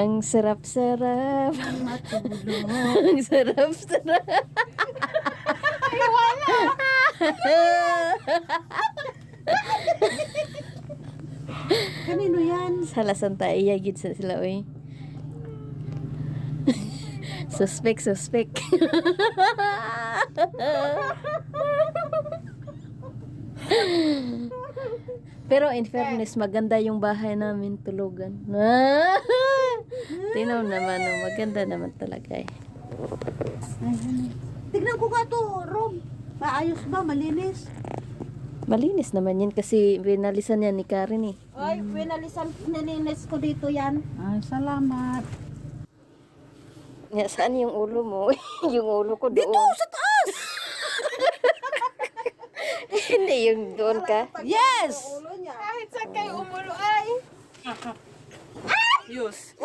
Ang sarap-sarap. Matulog. Ang sarap-sarap. Ay, wala. Kanino yan? Salasan tayo, iyagid sa sila, oy. Suspect. Pero in fairness, maganda yung bahay namin, tulugan. Tinaw naman, oh, maganda naman talaga eh. Ay, ano. Tignan ko nga to, Rob. Maayos ba? Malinis? Malinis naman yan kasi binalisan yan ni Karen eh. Ay, nilinis ko dito yan. Ay, salamat. Nga, saan yung ulo mo? Yung ulo ko doon. Dito, sa taas! Hindi yung doon ka. Yes! Kahit sa kayo umulo ay. Yus.